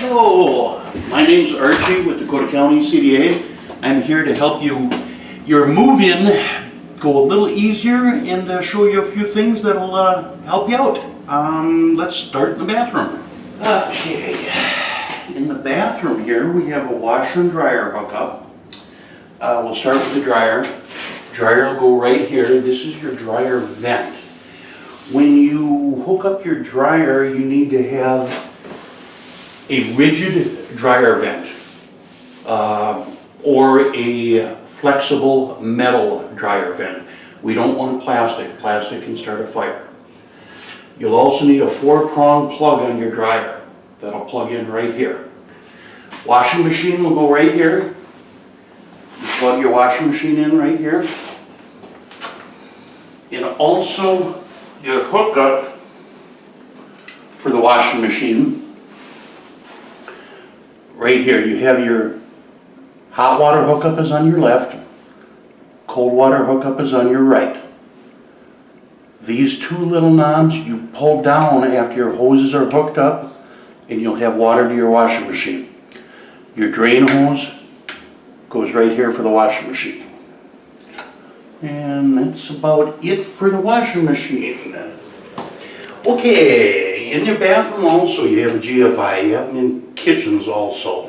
Hello, my name's Archie with Dakota County CDA. I'm here to help your move-in go a little easier and show you a few things that'll help you out. Let's start in the bathroom. Okay, in the bathroom here we have a washer and dryer hookup. We'll start with the dryer. Dryer will go right here. This is your dryer vent. When you hook up your dryer, you need to have a rigid dryer vent or a flexible metal dryer vent. We don't want plastic. Plastic can start a fire. You'll also need a 4-prong plug on your dryer. That'll plug in right here. Washing machine will go right here. You plug your washing machine in right here. And also your hookup for the washing machine. Right here, you have your hot water hookup is on your left, cold water hookup is on your right. These two little knobs you pull down after your hoses are hooked up and you'll have water to your washing machine. Your drain hose goes right here for the washing machine. And that's about it for the washing machine. Okay, in your bathroom also you have a GFI, you have them in kitchens also.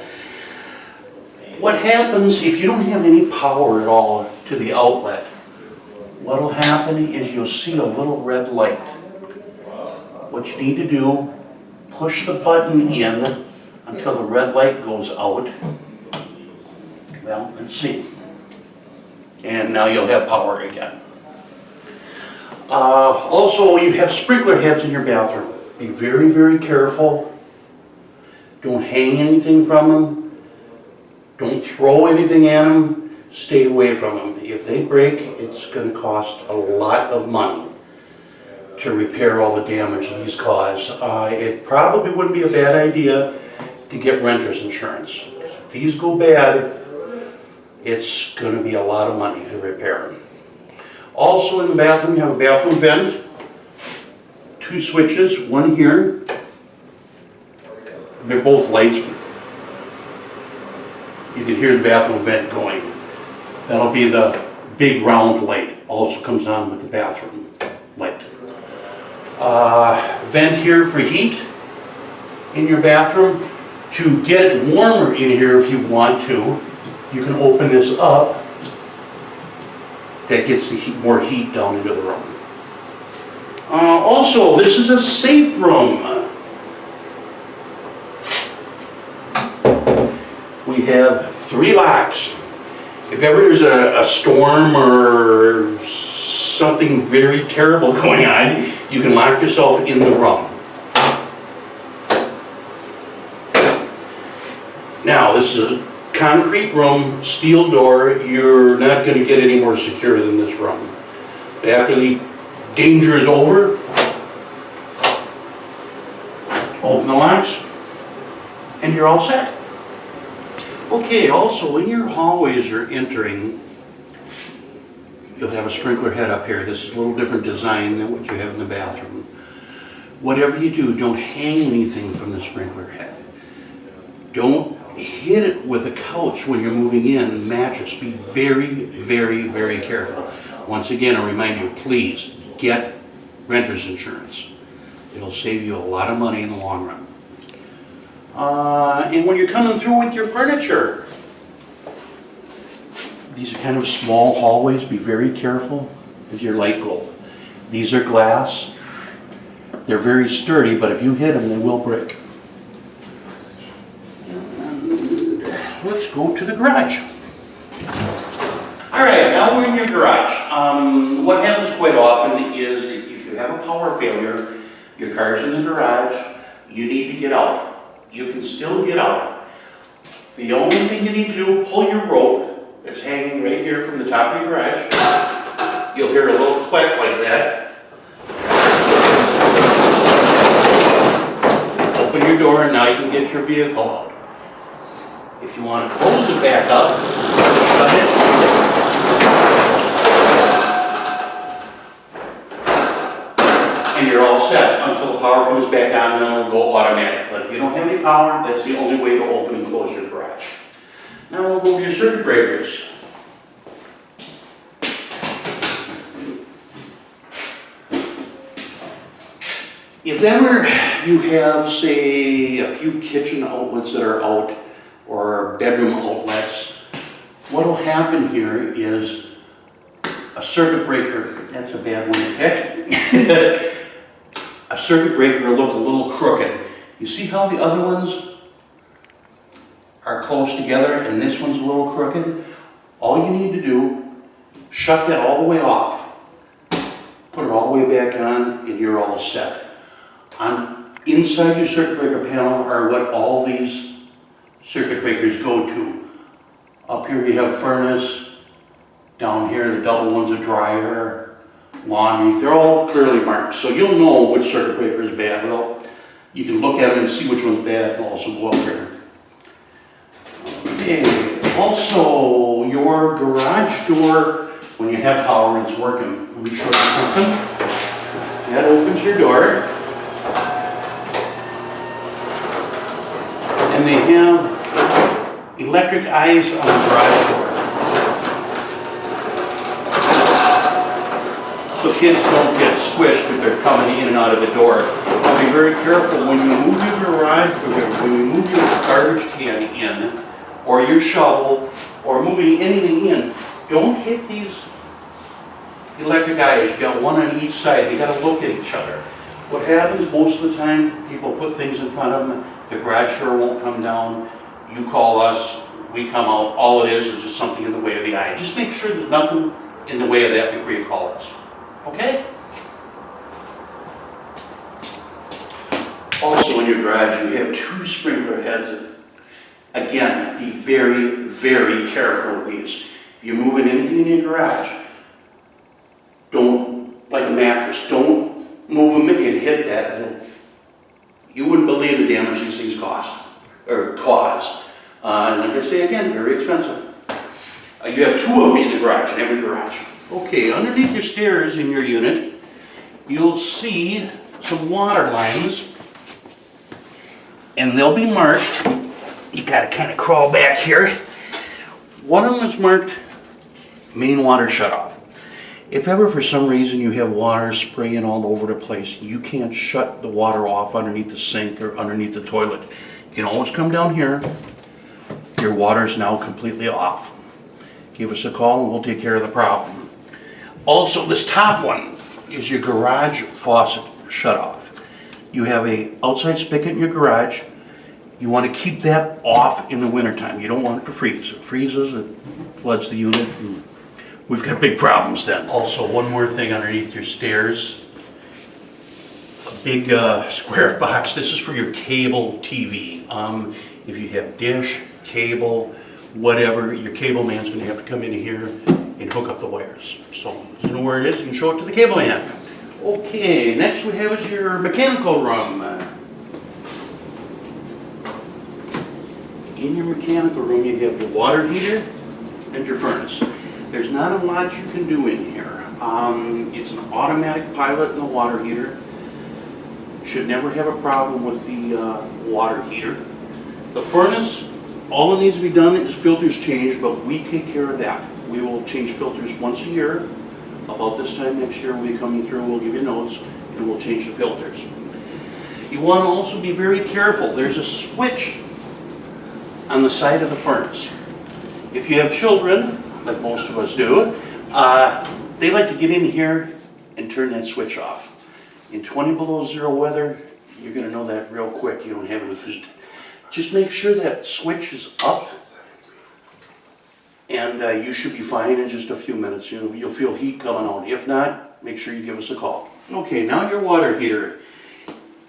What happens if you don't have any power at all to the outlet? What'll happen is you'll see a little red light. What you need to do, push the button in until the red light goes out. Well, let's see. And now you'll have power again. Also, you have sprinkler heads in your bathroom. Be very, very careful. Don't hang anything from them. Don't throw anything at them. Stay away from them. If they break, it's going to cost a lot of money to repair all the damage these cause. It probably wouldn't be a bad idea to get renter's insurance. If these go bad, it's going to be a lot of money to repair them. Also in the bathroom, you have a bathroom vent, 2 switches, one here. They're both lights. You can hear the bathroom vent going. That'll be the big round light. Also comes on with the bathroom light. Vent here for heat in your bathroom. To get it warmer in here if you want to, you can open this up. That gets the more heat down into the room. Also, this is a safe room. We have 3 locks. If ever there's a storm or something very terrible going on, you can lock yourself in the room. Now, this is a concrete room, steel door. You're not going to get any more secure than this room. After the danger is over, open the locks, and you're all set. Okay, also in your hallways you're entering, you'll have a sprinkler head up here. This is a little different design than what you have in the bathroom. Whatever you do, don't hang anything from the sprinkler head. Don't hit it with a couch when you're moving in, mattress. Be very, very, very careful. Once again, I remind you, please get renter's insurance. It'll save you a lot of money in the long run. And when you're coming through with your furniture, these are kind of small hallways. Be very careful with your light bulb. These are glass. They're very sturdy, but if you hit them, they will break. Let's go to the garage. All right, now we're in your garage. What happens quite often is if you have a power failure, your car's in the garage, you need to get out. You can still get out. The only thing you need to do, pull your rope that's hanging right here from the top of your garage. You'll hear a little click like that. Open your door and now you can get your vehicle out. If you want to close it back up, shut it. And you're all set until the power comes back on, then it'll go automatic. But if you don't have any power, that's the only way to open and close your garage. Now we'll go to your circuit breakers. If ever you have, say, a few kitchen outlets that are out or bedroom outlets, what will happen here is a circuit breaker, that's a bad one to pick. A circuit breaker will look a little crooked. You see how the other ones are close together and this one's a little crooked? All you need to do, shut that all the way off, put it all the way back on, and you're all set. Inside your circuit breaker panel are what all these circuit breakers go to. Up here you have furnace, down here the double one's a dryer, laundry, they're all clearly marked. So you'll know which circuit breaker is bad. Well, you can look at them and see which one's bad and also go up here. Okay, also your garage door, when you have power and it's working, let me show you something. That opens your door. And they have electric eyes on the garage door. So kids don't get squished if they're coming in and out of the door. Now be very careful when you move your garage, when you move your garbage can in, or your shovel, or moving anything in, don't hit these electric eyes. You got one on each side, they got to look at each other. What happens most of the time, people put things in front of them, the garage door won't come down, you call us, we come out, all it is just something in the way of the eye. Just make sure there's nothing in the way of that before you call us, okay? Also in your garage, you have 2 sprinkler heads. Again, be very, very careful of these. If you're moving anything in your garage, don't, like a mattress, don't move them and hit that. You wouldn't believe the damage these things cause. And like I say again, very expensive. You have 2 of them in the garage, in every garage. Okay, underneath your stairs in your unit, you'll see some water lines, and they'll be marked. You gotta kind of crawl back here. One of them is marked main water shutoff. If ever for some reason you have water spraying all over the place, you can't shut the water off underneath the sink or underneath the toilet. You can always come down here. Your water is now completely off. Give us a call and we'll take care of the problem. Also, this top one is your garage faucet shutoff. You have an outside spigot in your garage. You want to keep that off in the wintertime. You don't want it to freeze. It freezes, it floods the unit, and we've got big problems then. Also, one more thing underneath your stairs. A big square box. This is for your cable TV. If you have dish, cable, whatever, your cable man's going to have to come in here and hook up the wires. So, you know where it is, you can show it to the cable man. Okay, next we have is your mechanical room. In your mechanical room, you have your water heater and your furnace. There's not a lot you can do in here. It's an automatic pilot in the water heater. Should never have a problem with the water heater. The furnace, all that needs to be done is filters changed, but we take care of that. We will change filters once a year. About this time next year, we'll be coming through, we'll give you notes, and we'll change the filters. You want to also be very careful. There's a switch on the side of the furnace. If you have children, like most of us do, they like to get in here and turn that switch off. In 20 below zero weather, you're going to know that real quick. You don't have any heat. Just make sure that switch is up, and you should be fine in just a few minutes. You'll feel heat coming out. If not, make sure you give us a call. Okay, now your water heater.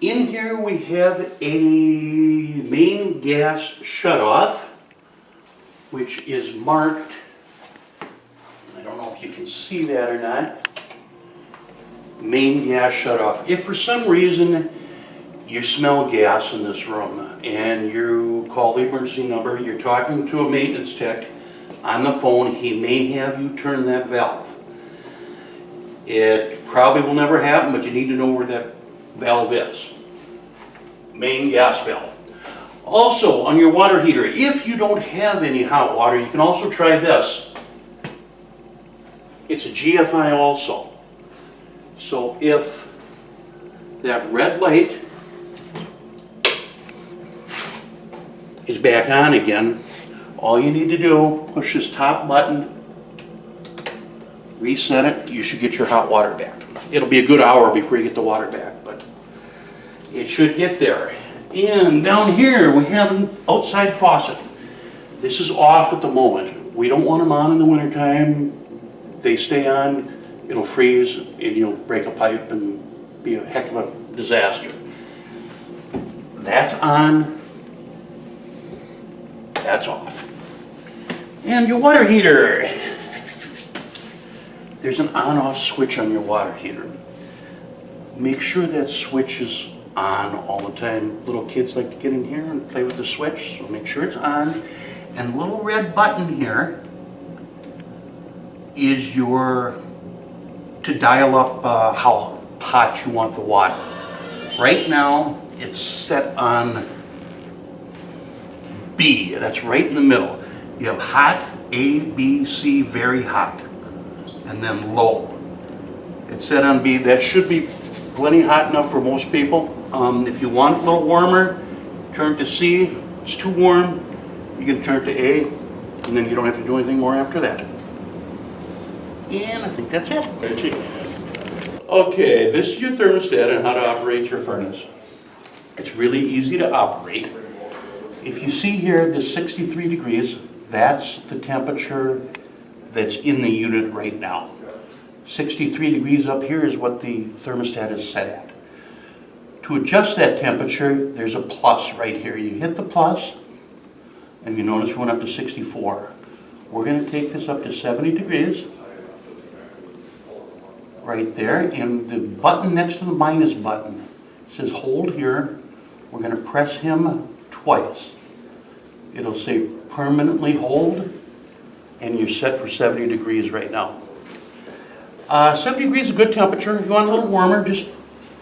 In here we have a main gas shutoff, which is marked, I don't know if you can see that or not, main gas shutoff. If for some reason you smell gas in this room and you call the emergency number, you're talking to a maintenance tech on the phone, he may have you turn that valve. It probably will never happen, but you need to know where that valve is. Main gas valve. Also, on your water heater, if you don't have any hot water, you can also try this. It's a GFI also. So if that red light is back on again, all you need to do, push this top button, reset it, you should get your hot water back. It'll be a good hour before you get the water back, but it should get there. And down here we have an outside faucet. This is off at the moment. We don't want them on in the wintertime. They stay on, it'll freeze, and you'll break a pipe and be a heck of a disaster. That's on, that's off. And your water heater. There's an on-off switch on your water heater. Make sure that switch is on all the time. Little kids like to get in here and play with the switch, so make sure it's on. And the little red button here is your, to dial up how hot you want the water. Right now, it's set on B, that's right in the middle. You have hot, A, B, C, very hot, and then low. It's set on B, that should be plenty hot enough for most people. If you want a little warmer, turn to C. It's too warm, you can turn to A, and then you don't have to do anything more after that. And I think that's it. Okay, this is your thermostat and how to operate your furnace. It's really easy to operate. If you see here, the 63 degrees, that's the temperature that's in the unit right now. 63 degrees up here is what the thermostat is set at. To adjust that temperature, there's a plus right here. You hit the plus, and you notice we went up to 64. We're going to take this up to 70 degrees. Right there, and the button next to the minus button says hold here. We're going to press him twice. It'll say permanently hold, and you're set for 70 degrees right now. 70 degrees is a good temperature. If you want a little warmer, just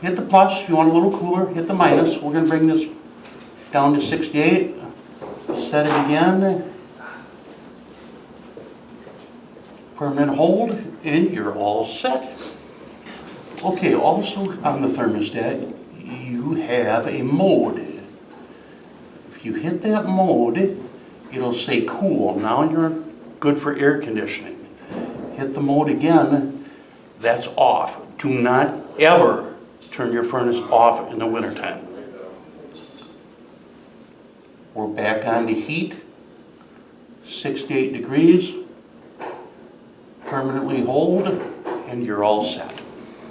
hit the plus. If you want a little cooler, hit the minus. We're going to bring this down to 68. Set it again. Permanent hold, and you're all set. Okay, also on the thermostat, you have a mode. If you hit that mode, it'll say cool. Now you're good for air conditioning. Hit the mode again, that's off. Do not ever turn your furnace off in the wintertime. We're back on to heat, 68 degrees. Permanently hold, and you're all set.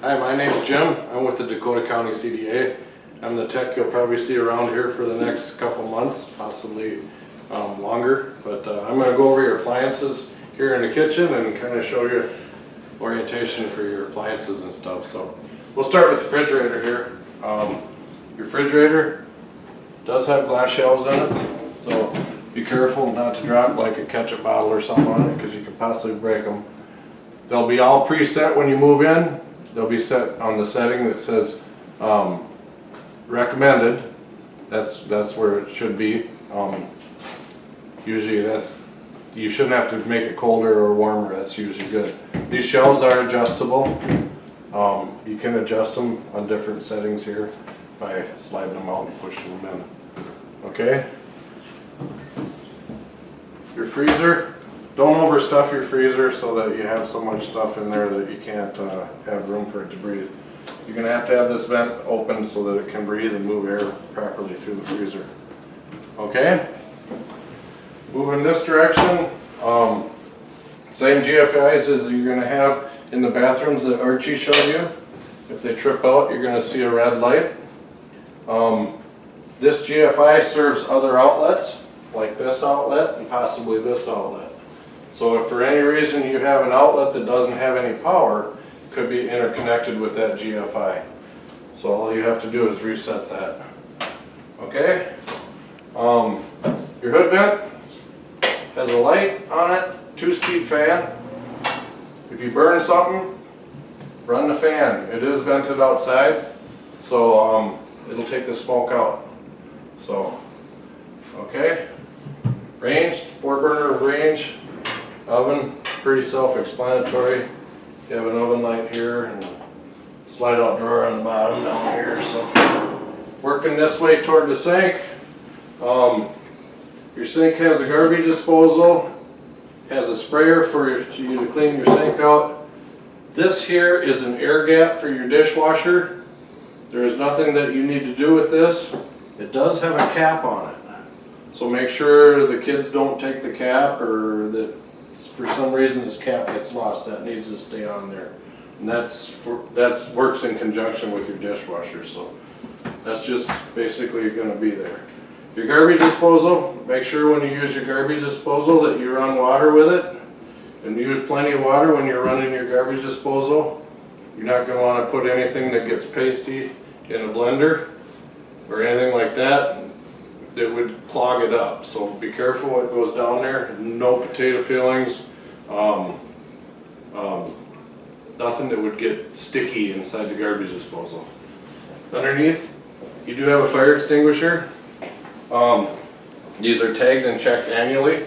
Hi, my name's Jim. I'm with the Dakota County CDA. I'm the tech you'll probably see around here for the next couple months, possibly longer. But I'm going to go over your appliances here in the kitchen and kind of show you orientation for your appliances and stuff. So we'll start with the refrigerator here. Your refrigerator does have glass shelves in it, so be careful not to drop like a ketchup bottle or something on it because you could possibly break them. They'll be all preset when you move in. They'll be set on the setting that says recommended. That's where it should be. Usually you shouldn't have to make it colder or warmer. That's usually good. These shelves are adjustable. You can adjust them on different settings here by sliding them out and pushing them in. Okay. Your freezer. Don't overstuff your freezer so that you have so much stuff in there that you can't have room for it to breathe. You're going to have this vent open so that it can breathe and move air properly through the freezer. Okay? Moving this direction, same GFIs as you're going to have in the bathrooms that Archie showed you. If they trip out, you're going to see a red light. This GFI serves other outlets, like this outlet and possibly this outlet. So if for any reason you have an outlet that doesn't have any power, it could be interconnected with that GFI. So all you have to do is reset that. Okay? Your hood vent has a light on it, 2-speed fan. If you burn something, run the fan. It is vented outside, so it'll take the smoke out. So Okay, range, 4-burner range, oven, pretty self-explanatory. You have an oven light here and a slide out drawer on the bottom down here. So working this way toward the sink. Your sink has a garbage disposal, has a sprayer for you to clean your sink out. This here is an air gap for your dishwasher. There is nothing that you need to do with this. It does have a cap on it. So make sure the kids don't take the cap, or that for some reason this cap gets lost. That needs to stay on there. And that works in conjunction with your dishwasher. So that's just basically gonna be there. Your garbage disposal, make sure when you use your garbage disposal that you run water with it. And use plenty of water when you're running your garbage disposal. You're not gonna wanna put anything that gets pasty in a blender or anything like that that would clog it up. So be careful what goes down there. No potato peelings, nothing that would get sticky inside the garbage disposal. Underneath, you do have a fire extinguisher. These are tagged and checked annually.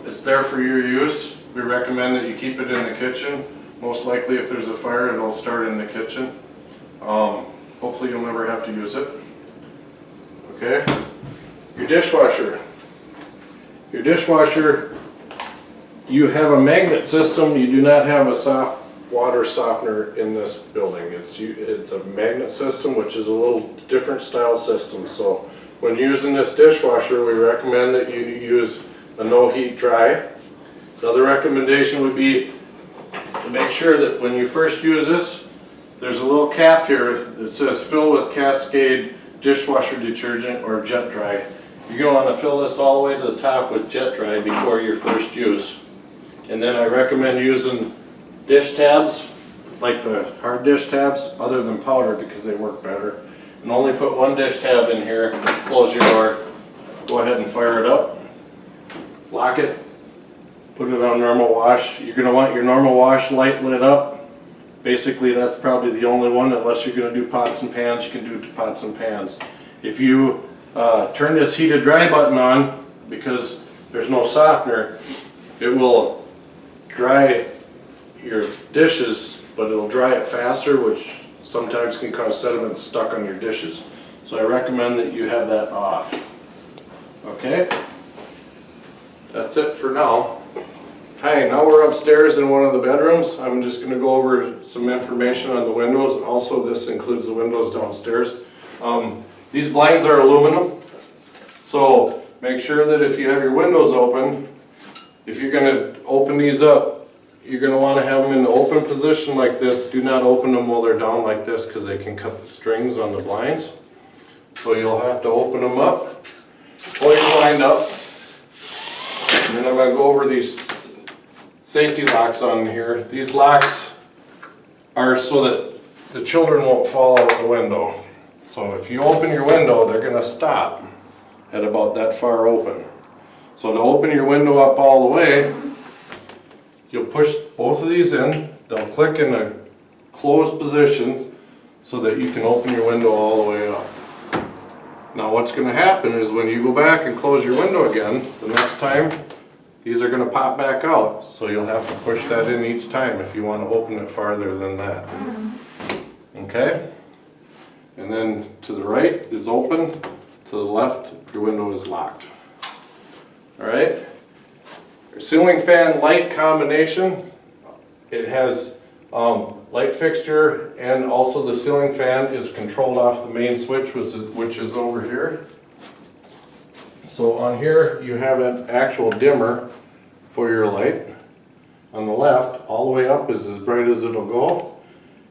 It's there for your use. We recommend that you keep it in the kitchen. Most likely if there's a fire, it'll start in the kitchen. Hopefully you'll never have to use it. Okay. Your dishwasher. Your dishwasher, you have a magnet system. You do not have a soft water softener in this building. It's a magnet system, which is a little different style system. So when using this dishwasher, we recommend that you use a no heat dry. Another recommendation would be to make sure that when you first use this, there's a little cap here that says fill with Cascade dishwasher detergent or jet dry. You're going to want to fill this all the way to the top with jet dry before your first use. And then I recommend using dish tabs, like the hard dish tabs, other than powder, because they work better. And only put one dish tab in here, close your door, go ahead and fire it up, lock it, put it on normal wash. You're going to want your normal wash light lit up. Basically that's probably the only one, unless you're going to do pots and pans, you can do pots and pans. If you turn this heated dry button on, because there's no softener, it will dry your dishes, but it'll dry it faster, which sometimes can cause sediment stuck on your dishes. So I recommend that you have that off. Okay? That's it for now. Hi, now we're upstairs in one of the bedrooms. I'm just going to go over some information on the windows. Also, this includes the windows downstairs. These blinds are aluminum, so make sure that if you have your windows open, if you're going to open these up, you're going to want to have them in the open position like this. Do not open them while they're down like this, because they can cut the strings on the blinds. So you'll have to open them up, pull your blind up, and then I'm going to go over these safety locks on here. These locks are so that the children won't fall out the window. So if you open your window, they're going to stop at about that far open. So to open your window up all the way, you'll push both of these in. They'll click in a closed position so that you can open your window all the way up. Now what's going to happen is when you go back and close your window again, the next time, these are going to pop back out, so you'll have to push that in each time if you want to open it farther than that. Okay? And then to the right is open, to the left your window is locked. Alright? Your ceiling fan light combination, it has light fixture, and also the ceiling fan is controlled off the main switch, which is over here. So on here you have an actual dimmer for your light. On the left, all the way up is as bright as it'll go.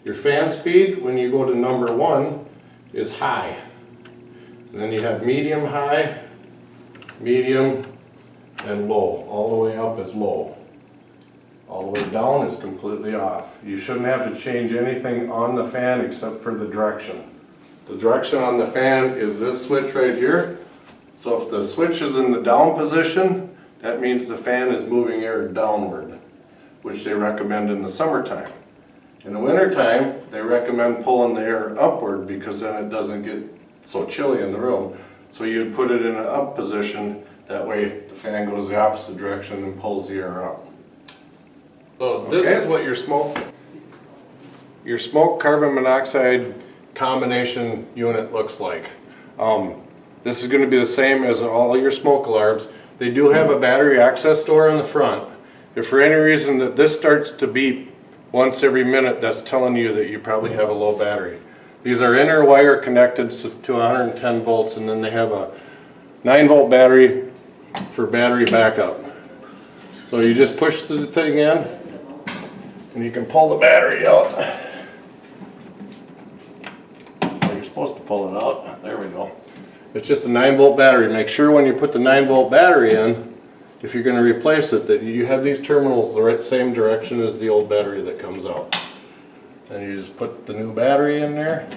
Your fan speed, when you go to number 1, is high. And then you have medium high, medium, and low. All the way up is low. All the way down is completely off. You shouldn't have to change anything on the fan except for the direction. The direction on the fan is this switch right here. So if the switch is in the down position, that means the fan is moving air downward, which they recommend in the summertime. In the wintertime, they recommend pulling the air upward, because then it doesn't get so chilly in the room. So you'd put it in an up position, that way the fan goes the opposite direction and pulls the air out. So this is what your smoke carbon monoxide combination unit looks like. This is going to be the same as all your smoke alarms. They do have a battery access door on the front. If for any reason that this starts to beep once every minute, that's telling you that you probably have a low battery. These are inner wire connected to 110 volts, and then they have a 9-volt battery for battery backup. So you just push the thing in and you can pull the battery out. So you're supposed to pull it out. There we go. It's just a 9-volt battery. Make sure when you put the 9-volt battery in, if you're going to replace it, that you have these terminals the same direction as the old battery that comes out. And you just put the new battery in there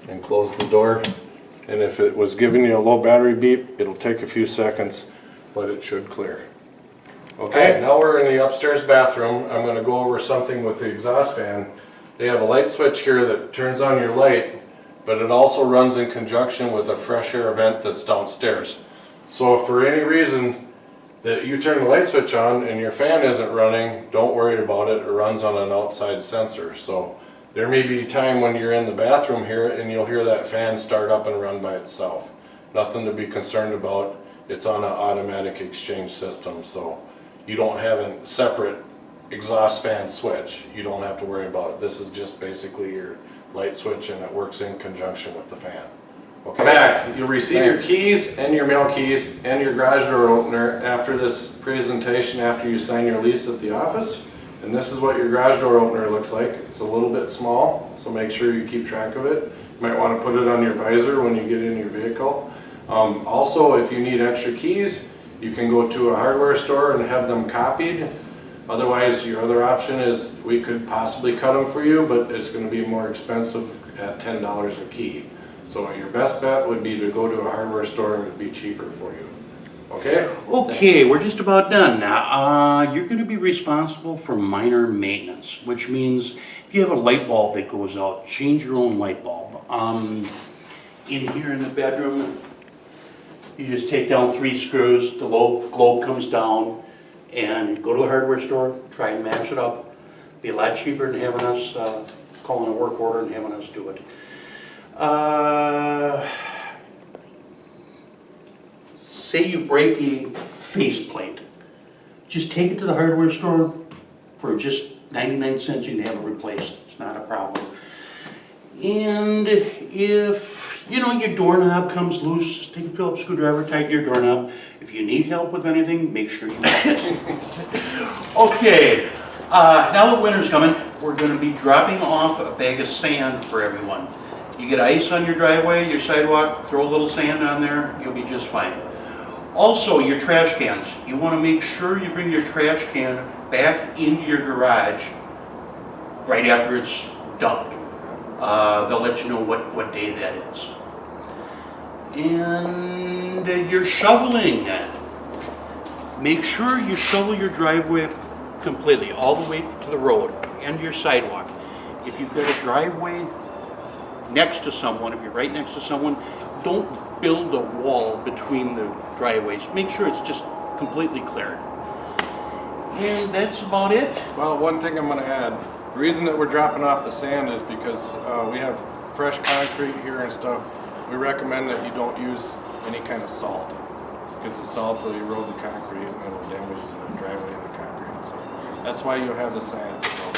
and close the door. And if it was giving you a low battery beep, it'll take a few seconds, but it should clear. Okay, now we're in the upstairs bathroom. I'm going to go over something with the exhaust fan. They have a light switch here that turns on your light, but it also runs in conjunction with a fresh air vent that's downstairs. So if for any reason that you turn the light switch on and your fan isn't running, don't worry about it. It runs on an outside sensor. So there may be a time when you're in the bathroom here and you'll hear that fan start up and run by itself. Nothing to be concerned about. It's on an automatic exchange system, so you don't have a separate exhaust fan switch. You don't have to worry about it. This is just basically your light switch, and it works in conjunction with the fan. Okay. Back, you'll receive your keys and your mail keys and your garage door opener after this presentation, after you sign your lease at the office. And this is what your garage door opener looks like. It's a little bit small, so make sure you keep track of it. You might want to put it on your visor when you get in your vehicle. Also, if you need extra keys, you can go to a hardware store and have them copied. Otherwise, your other option is we could possibly cut them for you, but it's going to be more expensive at $10 a key. So your best bet would be to go to a hardware store and it would be cheaper for you. Okay? Okay, Thanks. we're just about done now. You're going to be responsible for minor maintenance, which means if you have a light bulb that goes out, change your own light bulb. In here in the bedroom, you just take down 3 screws, the globe comes down, and go to a hardware store, try and match it up. Be a lot cheaper than having us calling a work order and having us do it. Say you break a faceplate, just take it to the hardware store for just 99 cents. You can have it replaced. It's not a problem. And if your doorknob comes loose, just take a Phillips screwdriver, tighten your doorknob. If you need help with anything, make sure you Okay, now that winter's coming, we're going to be dropping off a bag of sand for everyone. You get ice on your driveway, your sidewalk, throw a little sand on there, you'll be just fine. Also, your trash cans. You want to make sure you bring your trash can back into your garage right after it's dumped. They'll let you know what day that is. And you're shoveling. Make sure you shovel your driveway completely, all the way to the road and your sidewalk. If you've got a driveway next to someone, if you're right next to someone, don't build a wall between the driveways. Make sure it's just completely cleared. And that's about it. Well, one thing I'm going to add, the reason that we're dropping off the sand is because we have fresh concrete here and stuff. We recommend that you don't use any kind of salt, because the salt will erode the concrete and it'll damage the driveway and the concrete. So that's why you have the sand. So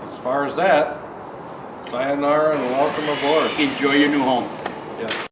as far as that, sayonara and welcome aboard. Enjoy your new home. Yes.